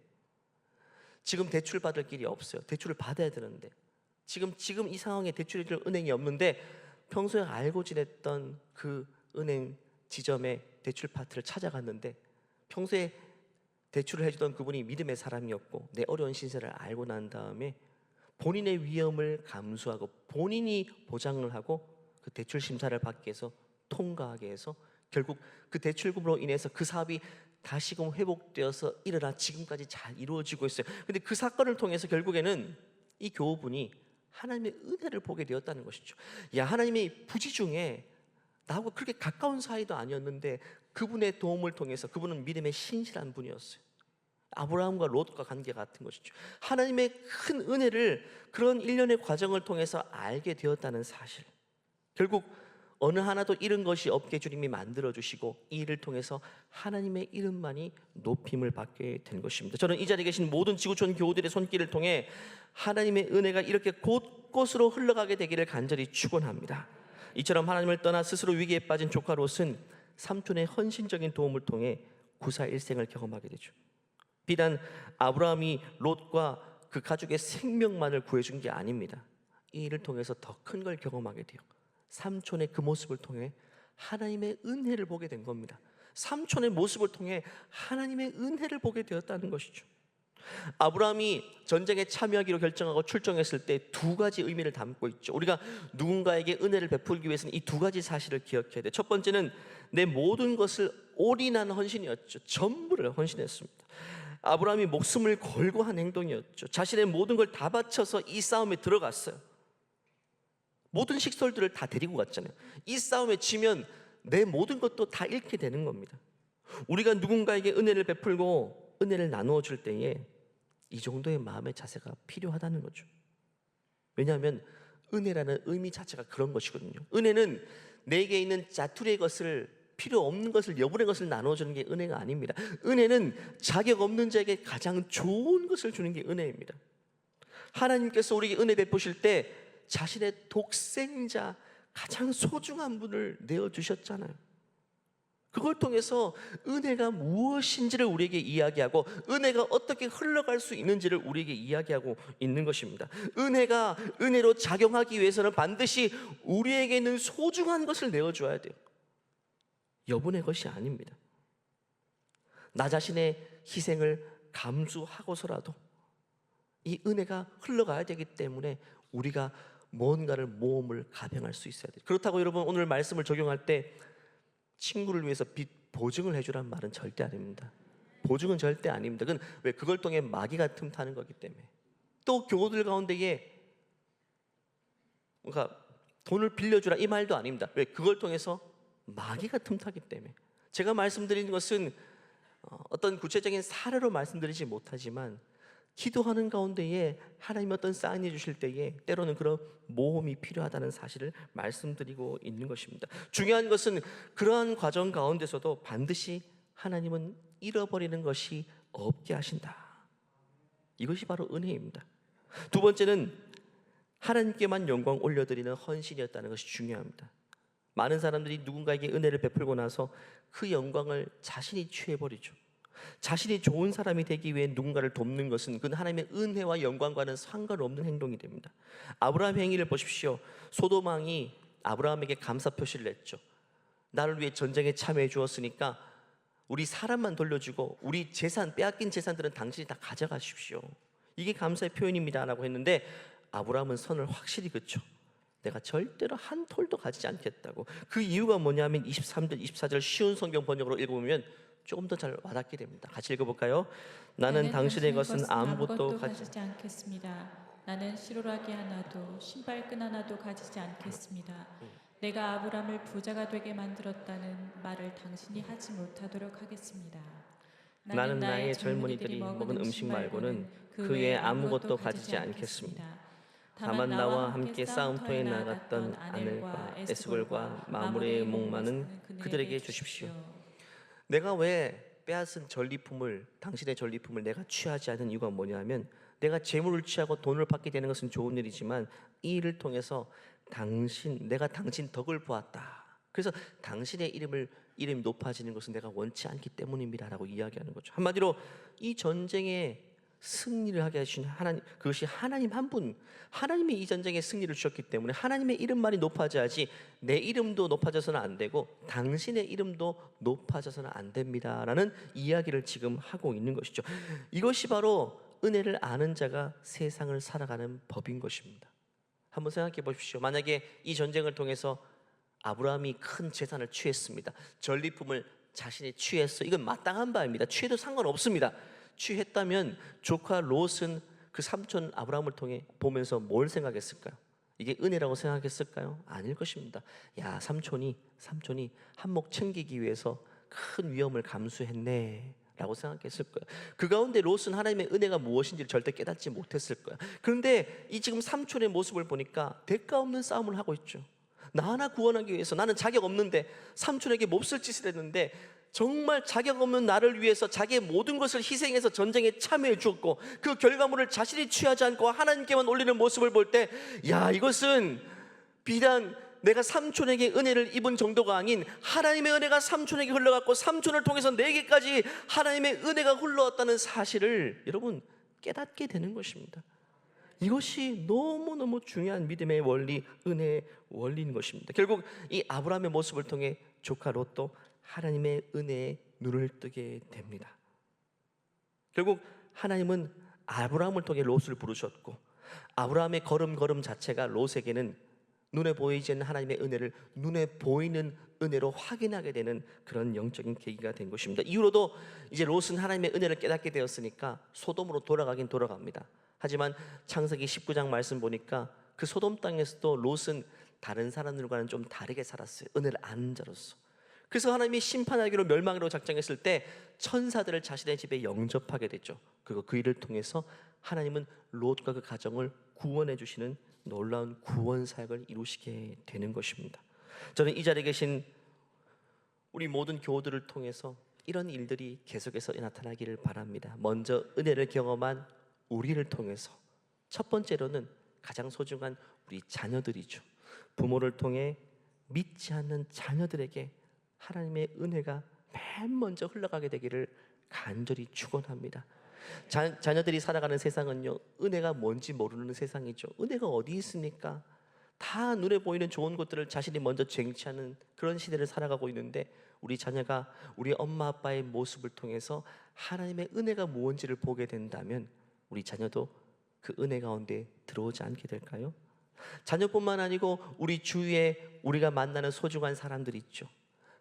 지금 대출 받을 길이 없어요. 대출을 받아야 되는데 지금 이 상황에 대출해 줄 은행이 없는데 평소에 알고 지냈던 그 은행 지점의 대출 파트를 찾아갔는데 평소에 대출을 해주던 그분이 믿음의 사람이었고 내 어려운 신세를 알고 난 다음에 본인의 위험을 감수하고 본인이 보장을 하고 그 대출 심사를 받게 해서 통과하게 해서 결국 그 대출금으로 인해서 그 사업이 다시금 회복되어서 일어나 지금까지 잘 이루어지고 있어요. 근데 그 사건을 통해서 결국에는 이 교우분이 하나님의 은혜를 보게 되었다는 것이죠. 야, 하나님의 부지 중에 나하고 그렇게 가까운 사이도 아니었는데 그분의 도움을 통해서, 그분은 믿음의 신실한 분이었어요. 아브라함과 롯과 관계 같은 것이죠. 하나님의 큰 은혜를 그런 일련의 과정을 통해서 알게 되었다는 사실, 결국 어느 하나도 잃은 것이 없게 주님이 만들어주시고 이 일을 통해서 하나님의 이름만이 높임을 받게 된 것입니다. 저는 이 자리에 계신 모든 지구촌 교우들의 손길을 통해 하나님의 은혜가 이렇게 곳곳으로 흘러가게 되기를 간절히 축원합니다. 이처럼 하나님을 떠나 스스로 위기에 빠진 조카 롯은 삼촌의 헌신적인 도움을 통해 구사일생을 경험하게 되죠. 비단 아브라함이 롯과 그 가족의 생명만을 구해준 게 아닙니다. 이 일을 통해서 더 큰 걸 경험하게 돼요. 삼촌의 그 모습을 통해 하나님의 은혜를 보게 된 겁니다. 삼촌의 모습을 통해 하나님의 은혜를 보게 되었다는 것이죠. 아브라함이 전쟁에 참여하기로 결정하고 출정했을 때 두 가지 의미를 담고 있죠. 우리가 누군가에게 은혜를 베풀기 위해서는 이 두 가지 사실을 기억해야 돼요. 첫 번째는 내 모든 것을 올인한 헌신이었죠. 전부를 헌신했습니다. 아브라함이 목숨을 걸고 한 행동이었죠. 자신의 모든 걸 다 바쳐서 이 싸움에 들어갔어요. 모든 식솔들을 다 데리고 갔잖아요. 이 싸움에 지면 내 모든 것도 다 잃게 되는 겁니다. 우리가 누군가에게 은혜를 베풀고 은혜를 나누어 줄 때에 이 정도의 마음의 자세가 필요하다는 거죠. 왜냐하면 은혜라는 의미 자체가 그런 것이거든요. 은혜는 내게 있는 자투리의 것을, 필요 없는 것을, 여분의 것을 나누어 주는 게 은혜가 아닙니다. 은혜는 자격 없는 자에게 가장 좋은 것을 주는 게 은혜입니다. 하나님께서 우리에게 은혜 베푸실 때 자신의 독생자, 가장 소중한 분을 내어주셨잖아요. 그걸 통해서 은혜가 무엇인지를 우리에게 이야기하고 은혜가 어떻게 흘러갈 수 있는지를 우리에게 이야기하고 있는 것입니다. 은혜가 은혜로 작용하기 위해서는 반드시 우리에게 있는 소중한 것을 내어줘야 돼요. 여분의 것이 아닙니다. 나 자신의 희생을 감수하고서라도 이 은혜가 흘러가야 되기 때문에 우리가 뭔가를 모험을 감행할 수 있어야 돼요. 그렇다고 여러분 오늘 말씀을 적용할 때 친구를 위해서 빚 보증을 해주란 말은 절대 아닙니다. 보증은 절대 아닙니다. 그건 왜? 그걸 통해 마귀가 틈타는 거기 때문에. 또 교우들 가운데에 그러니까 돈을 빌려주라 이 말도 아닙니다. 왜? 그걸 통해서 마귀가 틈타기 때문에. 제가 말씀드리는 것은 어떤 구체적인 사례로 말씀드리지 못하지만 기도하는 가운데에 하나님이 어떤 사인해 주실 때에 때로는 그런 모험이 필요하다는 사실을 말씀드리고 있는 것입니다. 중요한 것은 그러한 과정 가운데서도 반드시 하나님은 잃어버리는 것이 없게 하신다. 이것이 바로 은혜입니다. 두 번째는 하나님께만 영광 올려드리는 헌신이었다는 것이 중요합니다. 많은 사람들이 누군가에게 은혜를 베풀고 나서 그 영광을 자신이 취해버리죠. 자신이 좋은 사람이 되기 위해 누군가를 돕는 것은 그 하나님의 은혜와 영광과는 상관없는 행동이 됩니다. 아브라함 행위를 보십시오. 소돔 왕이 아브라함에게 감사 표시를 했죠. 나를 위해 전쟁에 참여해 주었으니까 우리 사람만 돌려주고 우리 재산, 빼앗긴 재산들은 당신이 다 가져가십시오. 이게 감사의 표현입니다 라고 했는데 아브라함은 선을 확실히 긋죠. 내가 절대로 한 톨도 가지지 않겠다고. 그 이유가 뭐냐면 23절, 24절 쉬운 성경 번역으로 읽어보면 조금 더 잘 와닿게 됩니다. 같이 읽어볼까요? 나는 당신의 것은 아무것도
가지지 않겠습니다. 나는 시로라기 하나도 신발끈 하나도 가지지 않겠습니다. 내가 아브람을 부자가 되게 만들었다는 말을 당신이 하지 못하도록 하겠습니다.
나는 나의 젊은이들이 먹은 음식 말고는 그 외에 아무것도 가지지 않겠습니다. 다만 나와 함께 싸움터에 나갔던 아넬과 에스골과 마므레의 목마는 그들에게 주십시오. 내가 왜 빼앗은 전리품을, 당신의 전리품을 내가 취하지 않은 이유가 뭐냐면 내가 재물을 취하고 돈을 받게 되는 것은 좋은 일이지만 이 일을 통해서 내가 당신 덕을 보았다. 그래서 당신의 이름이 높아지는 것은 내가 원치 않기 때문입니다 라고 이야기하는 거죠. 한마디로 이 전쟁에 승리를 하게 하신 하나님, 그것이 하나님 한 분, 하나님이 이 전쟁에 승리를 주셨기 때문에 하나님의 이름만이 높아져야지 내 이름도 높아져서는 안 되고 당신의 이름도 높아져서는 안 됩니다 라는 이야기를 지금 하고 있는 것이죠. 이것이 바로 은혜를 아는 자가 세상을 살아가는 법인 것입니다. 한번 생각해 보십시오. 만약에 이 전쟁을 통해서 아브라함이 큰 재산을 취했습니다. 전리품을 자신이 취했어. 이건 마땅한 바입니다. 취해도 상관없습니다. 취했다면 조카 롯은 그 삼촌 아브라함을 통해 보면서 뭘 생각했을까요? 이게 은혜라고 생각했을까요? 아닐 것입니다. 야, 삼촌이 한몫 챙기기 위해서 큰 위험을 감수했네 라고 생각했을 거예요. 그 가운데 롯은 하나님의 은혜가 무엇인지를 절대 깨닫지 못했을 거예요. 그런데 이 지금 삼촌의 모습을 보니까 대가 없는 싸움을 하고 있죠. 나 하나 구원하기 위해서 나는 자격 없는데 삼촌에게 몹쓸 짓을 했는데 정말 자격 없는 나를 위해서 자기의 모든 것을 희생해서 전쟁에 참여해 주었고 그 결과물을 자신이 취하지 않고 하나님께만 올리는 모습을 볼 때 야, 이것은 비단 내가 삼촌에게 은혜를 입은 정도가 아닌 하나님의 은혜가 삼촌에게 흘러갔고 삼촌을 통해서 내게까지 하나님의 은혜가 흘러왔다는 사실을 여러분 깨닫게 되는 것입니다. 이것이 너무너무 중요한 믿음의 원리, 은혜의 원리인 것입니다. 결국 이 아브라함의 모습을 통해 조카 롯도 하나님의 은혜에 눈을 뜨게 됩니다. 결국 하나님은 아브라함을 통해 롯을 부르셨고 아브라함의 걸음 자체가 롯에게는 눈에 보이지 않는 하나님의 은혜를 눈에 보이는 은혜로 확인하게 되는 그런 영적인 계기가 된 것입니다. 이후로도 이제 롯은 하나님의 은혜를 깨닫게 되었으니까 소돔으로 돌아가긴 돌아갑니다. 하지만 창세기 19장 말씀 보니까 그 소돔 땅에서도 롯은 다른 사람들과는 좀 다르게 살았어요. 은혜를 아는 자로서. 그래서 하나님이 심판하기로 멸망으로 작정했을 때 천사들을 자신의 집에 영접하게 됐죠. 그리고 그 일을 통해서 하나님은 롯과 그 가정을 구원해 주시는 놀라운 구원 사역을 이루시게 되는 것입니다. 저는 이 자리에 계신 우리 모든 교우들을 통해서 이런 일들이 계속해서 나타나기를 바랍니다. 먼저 은혜를 경험한 우리를 통해서 첫 번째로는 가장 소중한 우리 자녀들이죠. 부모를 통해 믿지 않는 자녀들에게 하나님의 은혜가 맨 먼저 흘러가게 되기를 간절히 축원합니다. 자녀들이 살아가는 세상은요, 은혜가 뭔지 모르는 세상이죠. 은혜가 어디 있습니까? 다 눈에 보이는 좋은 것들을 자신이 먼저 쟁취하는 그런 시대를 살아가고 있는데 우리 자녀가 우리 엄마 아빠의 모습을 통해서 하나님의 은혜가 무엇인지를 보게 된다면 우리 자녀도 그 은혜 가운데 들어오지 않게 될까요? 자녀뿐만 아니고 우리 주위에 우리가 만나는 소중한 사람들이 있죠.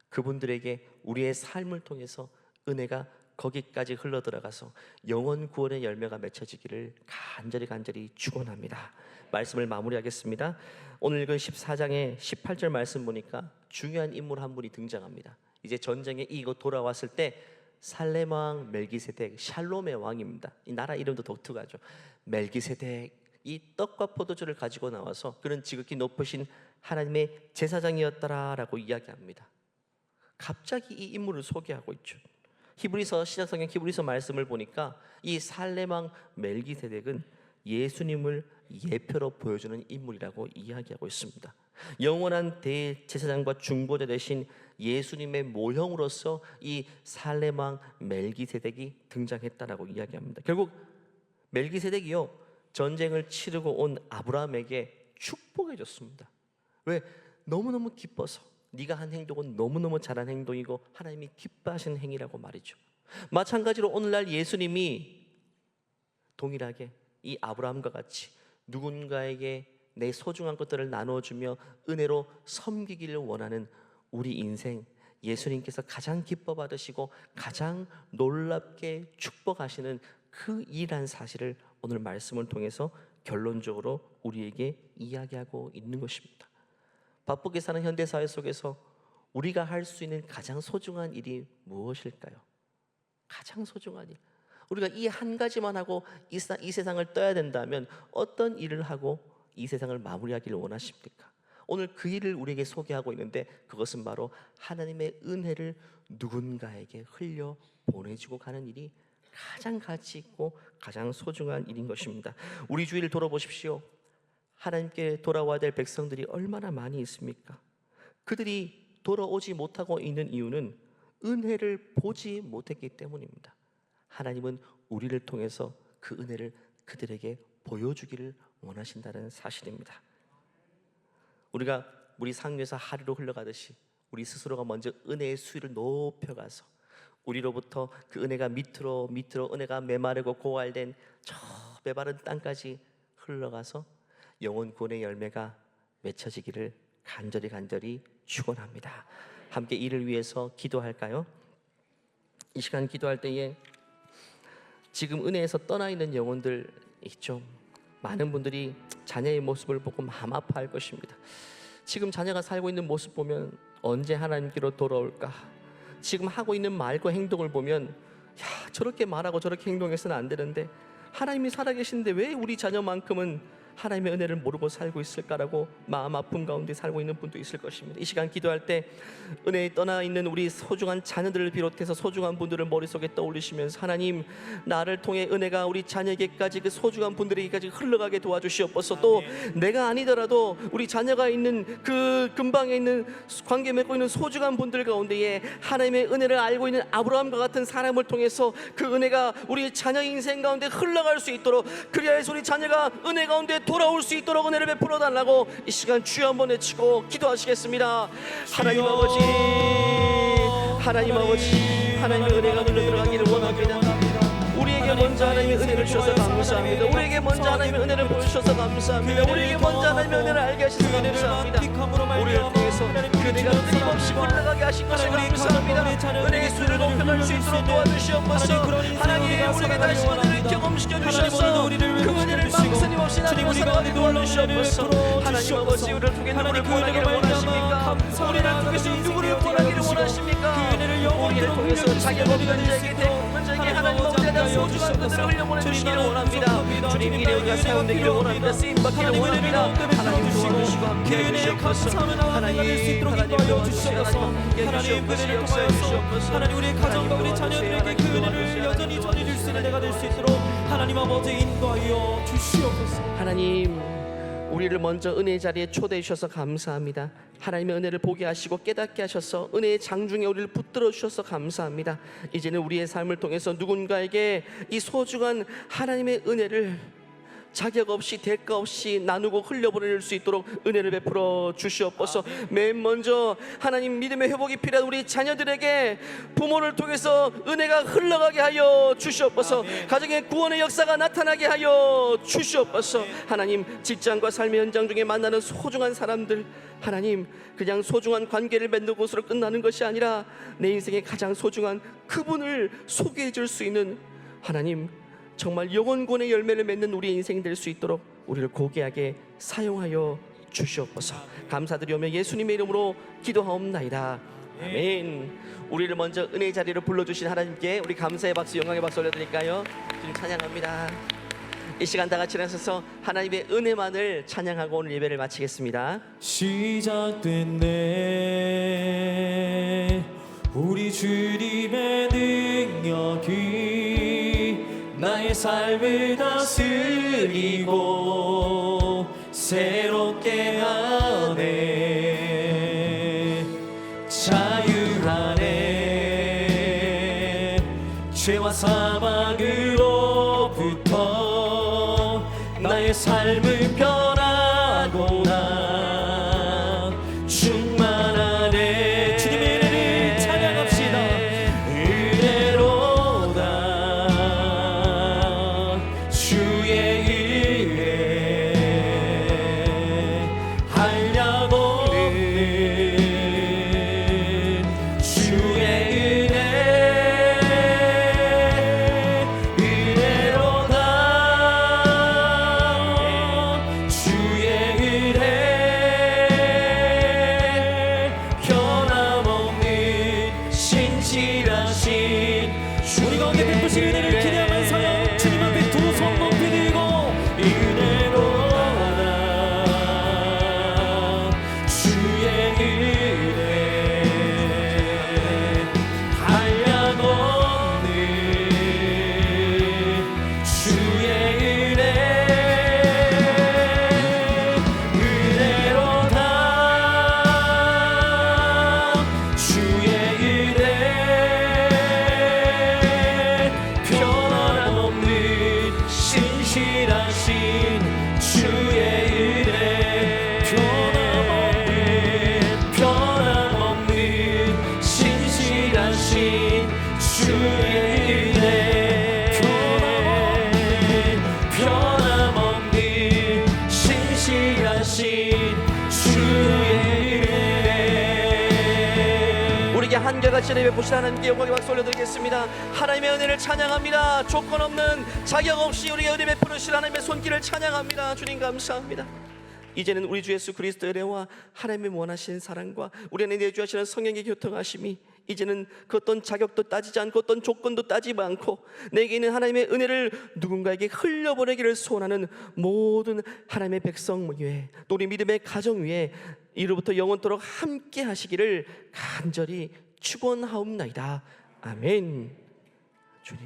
그분들에게 우리의 삶을 통해서 은혜가 거기까지 흘러들어가서 영원 구원의 열매가 맺혀지기를 간절히 축원합니다. 말씀을 마무리하겠습니다. 오늘 읽은 14장의 18절 말씀 보니까 중요한 인물 한 분이 등장합니다. 이제 전쟁에 이기고 돌아왔을 때 살렘 왕 멜기세덱, 샬롬의 왕입니다. 이 나라 이름도 독특하죠. 멜기세덱, 이 떡과 포도주를 가지고 나와서 그는 지극히 높으신 하나님의 제사장이었다라고 이야기합니다. 갑자기 이 인물을 소개하고 있죠. 히브리서 신약성경 히브리서 말씀을 보니까 이 살렘 왕 멜기세덱은 예수님을 예표로 보여주는 인물이라고 이야기하고 있습니다. 영원한 대제사장과 중보자 되신 예수님의 모형으로서 이 살렘 왕 멜기세덱이 등장했다라고 이야기합니다. 결국 멜기세덱이요, 전쟁을 치르고 온 아브라함에게 축복해 줬습니다. 왜? 너무너무 기뻐서. 네가 한 행동은 너무너무 잘한 행동이고 하나님이 기뻐하시는 행위라고 말이죠. 마찬가지로 오늘날 예수님이 동일하게 이 아브라함과 같이 누군가에게 내 소중한 것들을 나눠주며 은혜로 섬기기를 원하는 우리 인생, 예수님께서 가장 기뻐 받으시고 가장 놀랍게 축복하시는 그 일이란 사실을 오늘 말씀을 통해서 결론적으로 우리에게 이야기하고 있는 것입니다. 바쁘게 사는 현대사회 속에서 우리가 할 수 있는 가장 소중한 일이 무엇일까요? 가장 소중한 일. 우리가 이 한 가지만 하고 이 세상을 떠야 된다면 어떤 일을 하고 이 세상을 마무리하기를 원하십니까? 오늘 그 일을 우리에게 소개하고 있는데 그것은 바로 하나님의 은혜를 누군가에게 흘려 보내주고 가는 일이 가장 가치 있고 가장 소중한 일인 것입니다. 우리 주위를 돌아보십시오. 하나님께 돌아와야 될 백성들이 얼마나 많이 있습니까? 그들이 돌아오지 못하고 있는 이유는 은혜를 보지 못했기 때문입니다. 하나님은 우리를 통해서 그 은혜를 그들에게 보여주기를 원하신다는 사실입니다. 우리 상류에서 하류로 흘러가듯이 우리 스스로가 먼저 은혜의 수위를 높여가서 우리로부터 그 은혜가 밑으로 은혜가 메마르고 고갈된 저 메마른 땅까지 흘러가서 영혼 구원의 열매가 맺혀지기를 간절히 축원합니다. 함께 이를 위해서 기도할까요? 이 시간 기도할 때에 지금 은혜에서 떠나 있는 영혼들 있죠. 많은 분들이 자녀의 모습을 보고 마음 아파할 것입니다. 지금 자녀가 살고 있는 모습 보면 언제 하나님께로 돌아올까? 지금 하고 있는 말과 행동을 보면 야, 저렇게 말하고 저렇게 행동해서는 안 되는데 하나님이 살아계신데 왜 우리 자녀만큼은 하나님의 은혜를 모르고 살고 있을까라고 마음 아픔 가운데 살고 있는 분도 있을 것입니다. 이 시간 기도할 때 은혜에 떠나 있는 우리 소중한 자녀들을 비롯해서 소중한 분들을 머릿속에 떠올리시면서 하나님, 나를 통해 은혜가 우리 자녀에게까지 그 소중한 분들에게까지 흘러가게 도와주시옵소서. 또 내가 아니더라도 우리 자녀가 있는 그 근방에 있는 관계 맺고 있는 소중한 분들 가운데에 하나님의 은혜를 알고 있는 아브라함과 같은 사람을 통해서 그 은혜가 우리 자녀 인생 가운데 흘러갈 수 있도록, 그리하여서 우리 자녀가 은혜 가운데 돌아올 수 있도록 은혜를 베풀어 달라고 이 시간 주여 한번 외치고 기도하시겠습니다. 하나님 아버지, 하나님 아버지, 하나님의 은혜가 흘러 들어가기를 원합니다. 우리에게 먼저 하나님의 은혜를 주셔서 감사합니다. 우리에게 먼저 하나님의 은혜를 보여주셔서 감사합니다. 우리에게 먼저 하나님의 은혜를 알게 하셔서 감사합니다. 우리를 통해서 그 은혜가 끊임없이 흘러가게 하신 것을 감사합니다. 은혜의 수를 높여갈 수 있도록 도와주시옵소서. 하나님, 우리에게 다시 은혜를 경험시켜 주셔서 그 은혜를 망설임 없이 나누고 살아가게 도와주시옵소서. 하나님 아버지, 우리를 통해 누구를 보내기를 원하십니까? 우리를 통해서 누구를 보내기를 원하십니까? 우리를 통해서 자격 없는 자에게 대국민 자에게 하나님 없는 소중한 것들을 흘려보내주시기를 원합니다. 주님, 이래 우리가 사용되기를 원합니다. 쓰임받기를 원합니다. 하나님 도와주시고 함께해 주시옵소서. 하나님 도와주시옵소서. 하나님 은혜를 역사해 주시옵소서.
하나님, 우리의 가정과 우리 자녀들에게 그 은혜를 여전히 전해줄 수 있는 내가 될 수 있도록 하나님 아버지 인도하여 주시옵소서.
하나님, 우리를 먼저 은혜의 자리에 초대해 주셔서 감사합니다. 하나님의 은혜를 보게 하시고 깨닫게 하셔서 은혜의 장중에 우리를 붙들어 주셔서 감사합니다. 이제는 우리의 삶을 통해서 누군가에게 이 소중한 하나님의 은혜를 자격 없이 대가 없이 나누고 흘려보낼 수 있도록 은혜를 베풀어 주시옵소서. 맨 먼저 하나님, 믿음의 회복이 필요한 우리 자녀들에게 부모를 통해서 은혜가 흘러가게 하여 주시옵소서. 가정의 구원의 역사가 나타나게 하여 주시옵소서. 하나님, 직장과 삶의 현장 중에 만나는 소중한 사람들, 하나님, 그냥 소중한 관계를 맺는 곳으로 끝나는 것이 아니라 내 인생의 가장 소중한 그분을 소개해 줄 수 있는, 하나님, 정말 영원권의 열매를 맺는 우리의 인생이 될 수 있도록 우리를 고귀하게 사용하여 주시옵소서. 감사드리오며 예수님의 이름으로 기도하옵나이다. 아멘. 우리를 먼저 은혜의 자리로 불러주신 하나님께 우리 감사의 박수, 영광의 박수 올려드릴까요? 지금 찬양합니다. 이 시간 다 같이 일어서서 하나님의 은혜만을 찬양하고 오늘 예배를 마치겠습니다.
시작됐네 우리 주님의 능력이 나의 나의 삶을 다스리고 새롭게 하네. 자유 안에 죄와 사망으로부터 나의 삶을 변하고 나 충만하네. 주님의 은혜를 찬양합시다. 은혜로다 주의 은혜 한량없는 주의 은혜 은혜로다 주의 은혜 변함없는 신실하신 우리 가운데 베푸신 은혜를 기대하면서요 주님 앞에 두 손 높이 들고 은혜로다 주의 은혜 한량없는 주의 은혜 은혜로다 주의 은혜 변함없는 신실하신 주의 은혜 변함없는 신실하신 주의 은혜 변함없는 신실하신 주의 은혜.
우리에게 한결같이 은혜 베푸신 하나님께 영광의 박수 올려드리겠습니다. 하나님의 은혜를 찬양합니다. 조건 없는 자격 없이 우리에게 은혜 베푸신 하나님의 손길을 찬양합니다. 주님 감사합니다. 이제는 우리 주 예수 그리스도의 은혜와 하나님의 원하시는 사랑과 우리 안에 내주하시는 성령의 교통하심이 이제는 그 어떤 자격도 따지지 않고 어떤 조건도 따지지 않고 내게 있는 하나님의 은혜를 누군가에게 흘려보내기를 소원하는 모든 하나님의 백성 위에 또 우리 믿음의 가정 위에 이로부터 영원토록 함께 하시기를 간절히 축원하옵나이다. 아멘. 주님